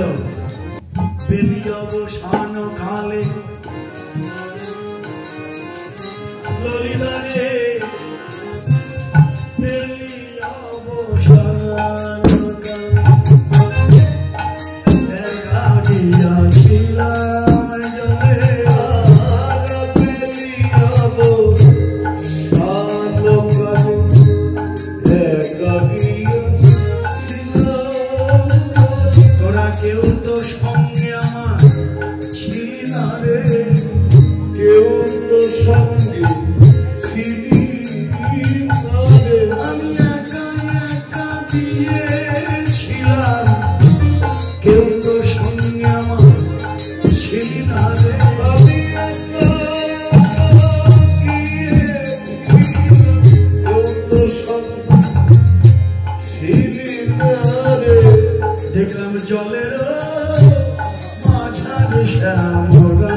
হলো বেলি অবসান কালে ললিতারে বেলি অবসান দেখলাম জলের মাঝারে শ্যামরা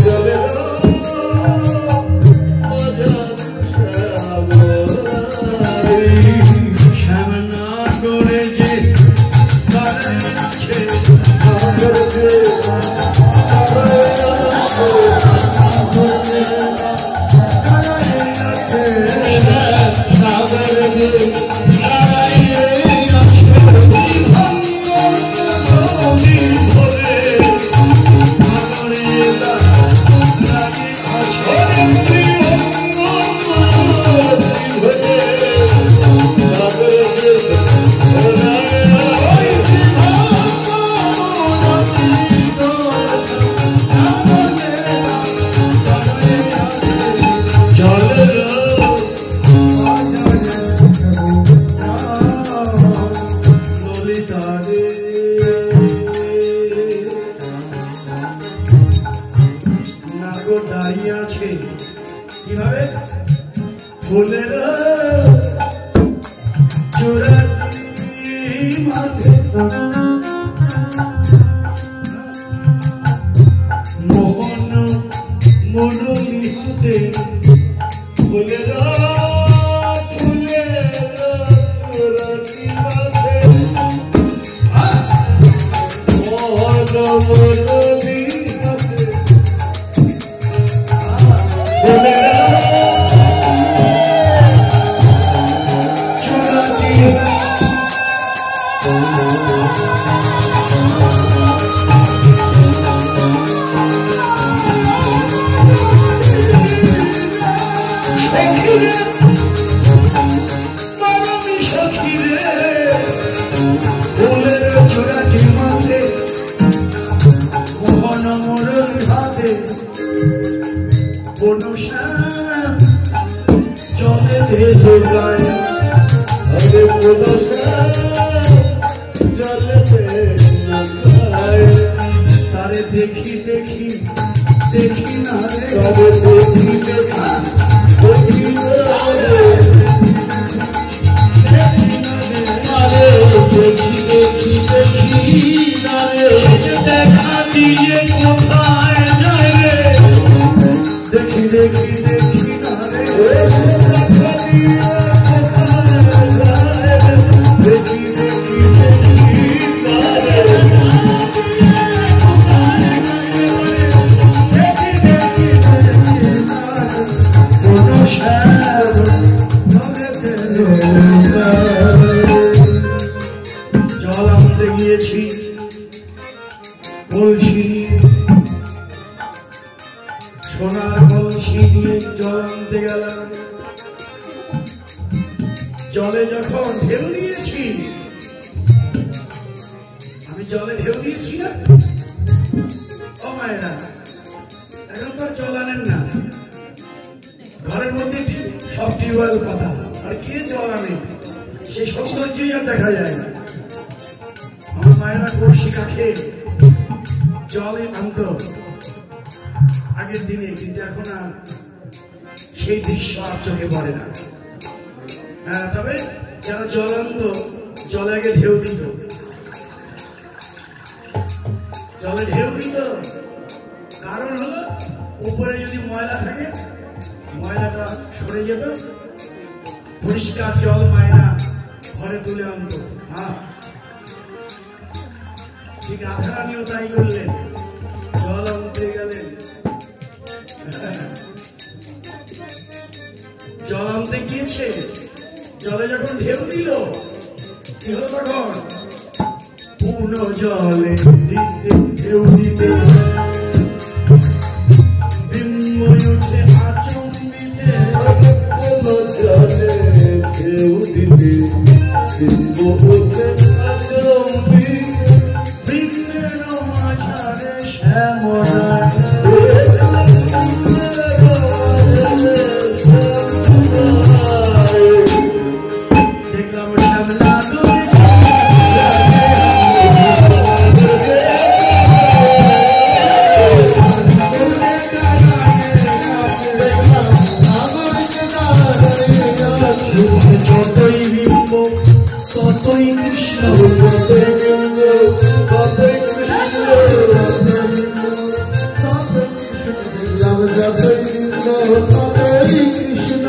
জলের শ্যামনা করে যে দাঁড়িয়ে আছে কিভাবে ফুলের চূড়া মাঠে মোহন মনমি হাতে ফুলের চূড়াটি মাঠে মোহন মনমি হাতে তারে দেখি দেখি দেখি না রে তারে দেখি দেখা দেখি দেখি দেখি দেখি না রে দেখা দিয়ে কোথায় যায় রে দেখি দেখি দেখি না রে দেখা দিয়ে জল আনতে গিয়েছি কলসি নিয়ে সোনার কলসি নিয়ে জল আনতে গেলাম জলে যখন ঢেউ দিয়েছি আমি জলে ঢেউ দিয়েছি না ও মায়েরা এখন তো জল আনেন না ঘরের মধ্যে সব টিউবওয়েল পাতা আর কে জল আনে সেই সৌন্দর্যই আর দেখা যায় না আমার মায়েরা কলসি কাঠে জল আনত আগের দিনে কিন্তু এখন আর সেই দৃশ্য আর চোখে পড়ে না হ্যাঁ তবে যারা জল আনতো জলে আগে ঢেউ দিত জলে ঢেউ দিত কারণ হলো উপরে যদি ময়লা থাকে ময়লাটা সরে যেত পরিষ্কার জল মায়েরা ঘরে তুলে আনত ঠিক রাধারানীও তাই করলেন, জল আনতে গেলেন। জল আনতে গিয়েছে, জলে যখন ঢেউ দিল, কি হলো তখন? পূর্ণ জলে দিতে ঢেউ দিতে বিম্বই উঠে আচম্বিতে, পূর্ণ জলে ঢেউ দিতে বিম্ব উঠে আচম্বিতে, বিম্বের মাঝারে শ্যামলায় দেখলাম শ্যামলা যতই বিম্ব ততই কৃষ্ণ, যতই বিম্ব ততই কৃষ্ণ, যতই বিম্ব ততই কৃষ্ণ।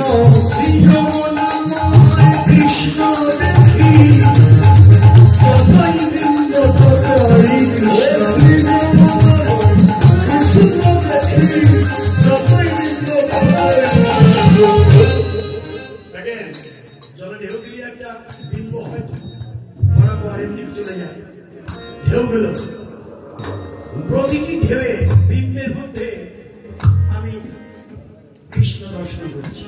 শ্রী যমুনাময় কৃষ্ণ দেখি, যতই বিম্ব ততই কৃষ্ণ, কৃষ্ণ দেখি, যতই বিম্ব ততই কৃষ্ণ। দেখেন, জলে ঢেউ দিলে একটা বিম্ব হয়তো ধরা পর এমনি চলে যায়, ঢেউ গেল। প্রতিটি ঢেউয়ে বিম্বের মধ্যে আমি কৃষ্ণ দর্শন করেছি,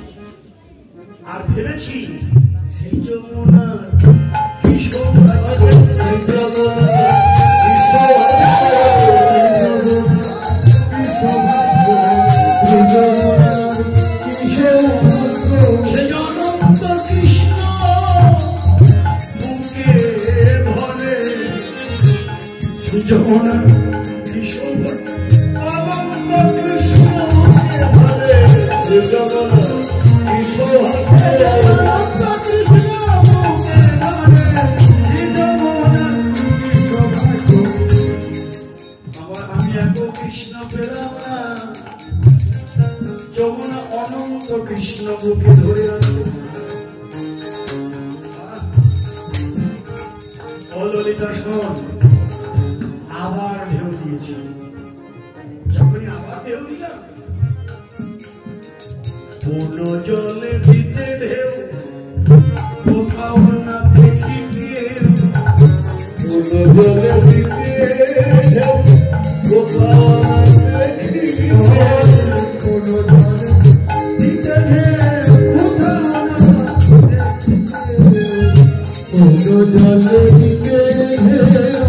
আর ভেবেছি সেই যমুনার কিশোর, যমুনা কিশোর অনন্ত কৃষ্ণ ধরে, যমুনা কিশোর অনন্ত কৃষ্ণ ধরে, আমি এত কৃষ্ণ পেলাম না, যমুনা অনন্ত কৃষ্ণ বুকে ধরে আছে। ও ললিতা শোন, আবার ঢেউ দিয়েছি, যখনই আবার ঢেউ দিলাম, পূর্ণ জলে দিতে ঢেউ কোথাও না দেখি কেউ, পূর্ণ জলে দিতে ঢেউ কোথাও না দেখি কেউ, পূর্ণ জলে দিতে ঢেউ কোথাও না দেখি কেউ, পূর্ণ জলে দিতে ঢেউ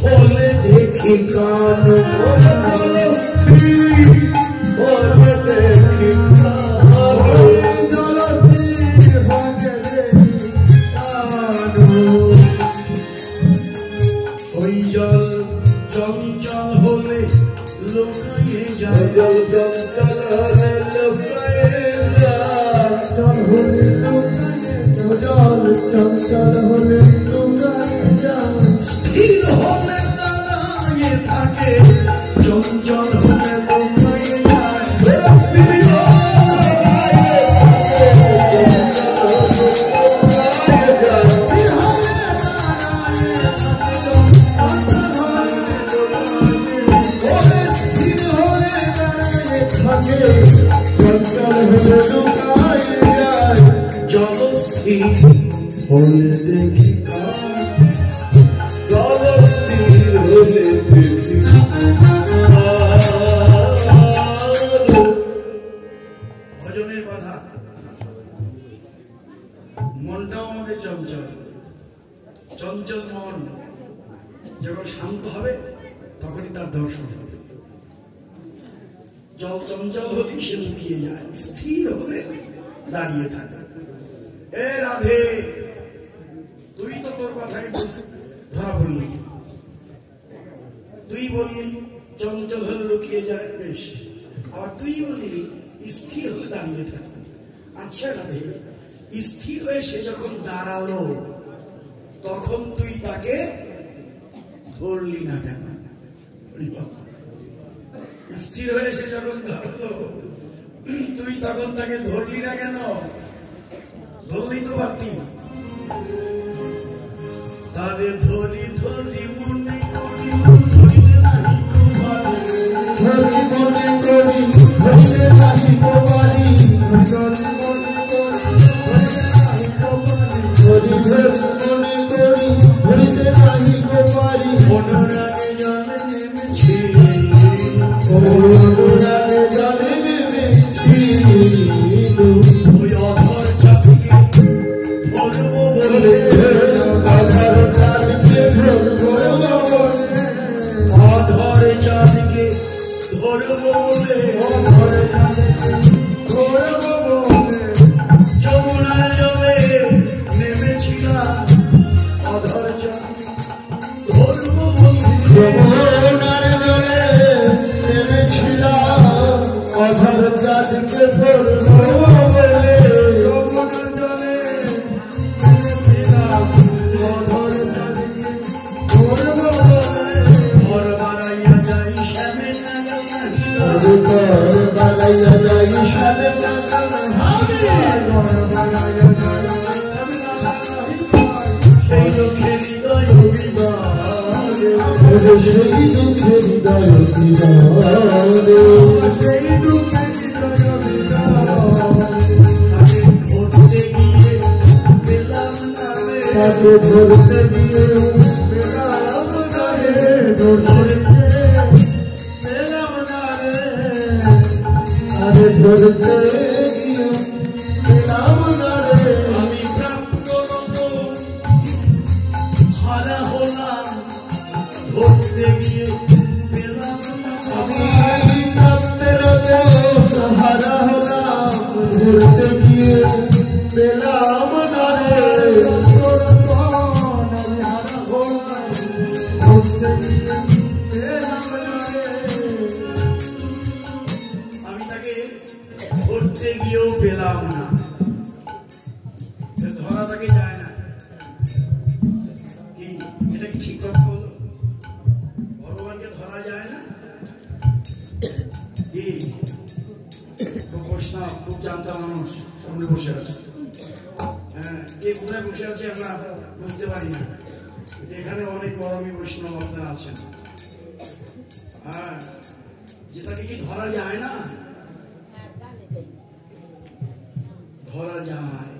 হলে দেখি কান, ওই জল চঞ্চল হলে লোকায়ে যায়, জল চঞ্চল হলে লোকায়ে যায়, জল হলে লোকায়ে, জল চঞ্চল হলে লোকায়ে যায়, স্থির হলে দাঁড়ায়ে থাকে, চঞ্চল হলে লোকায়ে যায়, স্থির হলে দেখি হলে দেখি। ভজনের কথা, মনটাও আমাদের চঞ্চল, চঞ্চল মন যখন শান্ত হবে তখনই তার দর্শন হবে। জল চঞ্চল হলেই সে লুকিয়ে যায়, স্থির হলে দাঁড়িয়ে থাকে। এ রাধে, তুই তো তোর কথাই ধরা পড়লি, তুই বললি চঞ্চল হলে লুকিয়ে যায়, বেশ, আবার তুই বললি স্থির হলে দাঁড়িয়ে থাকে। আচ্ছা রাধে, স্থির হয়ে সে যখন দাঁড়ালো তখন তুই তাকে ধরলি না কেন? স্থির হয়ে সে যখন দাঁড়ালো তুই তখন তাকে ধরলি না কেন? ধরলি তো চক্রবর্তী তারে ধরি ধরি মনে করি ধরিলে নাহি কুমারী ধরি মনে করি ধরিলে নাহি কুমারী ধরি ধরি মনে করি ধরিলে নাহি কুমারী অনুরাগে জলে নেমেছি অনুরাগে জলে নেমেছি ওই অধর চাঁদকে ধরবো বলে আধার চাঁদকে ধরবো বলে অধর চাঁদকে ধরবো বলে অধর চাঁদকে ধরবো বলে যমুনার জলে নেমেছিলাম অধর চাঁদ ধরবো বলে যমুনার জলে নেমেছিলাম অধর চাঁদকে ধরবো বলে যমুনার জলে নেমেছিলাম অধর চাঁদকে ধরবো বলে ঘর বাড়াইয়া যাই শ্যামের নাগাল নাহি ঘর বানাইয়া যাই সামনে নাগাল নাহি ঘর বানাইয়া যাই সেই দুঃখে হৃদয় অভিমানে সেই দুঃখে হৃদয় বিদারে সেই দুঃখে হৃদয় বিদারে তাকে ধরতে গিয়ে তাকে ধরতে গিয়ে পেলাম না রে ধরতে পেলাম না রে আরে ধরতে গিয়ে পেলাম না রে আমি প্রাপ্ত হারা হলাম ধরতে গিয়ে পেলাম না আমি প্রাপ্তের হারা হলাম ধরতে গিয়ে পেলাম না রে তোর তন আমি হারা হলাম ধরতে গিয়ে পেলাম না রে আমি তাকে ধরতে গিয়েও পেলাম না ধরা তাকে যায় না কি এটা কি ঠিক কথা হলো ভগবানকে ধরা যায় না কি কৃষ্ণ খুব জানতা মানুষ সামনে বসে আছে হ্যাঁ কে কোথায় বসে আছে আমরা বুঝতে পারি না এখানে অনেক মরমী বৈষ্ণব আপনারা আছেন হ্যাঁ যেটাকে কি ধরা যায় না ধরা যায়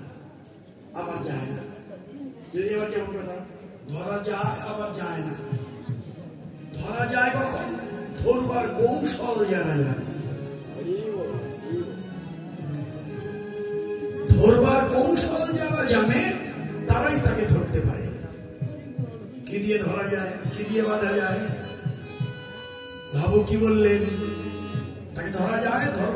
আবার যায় না যদি এবার কেমন কথা ধরা যায় আবার যায় না ধরা যায় কখন ধরবার কৌশল যারা জানে ধরবার কৌশল যারা জানে তারাই তাকে ধরতে পারে কি দিয়ে ধরা যায় কি দিয়ে বাঁধা যায় ভাবো কি বললেন তাকে ধরা যায় ধরবার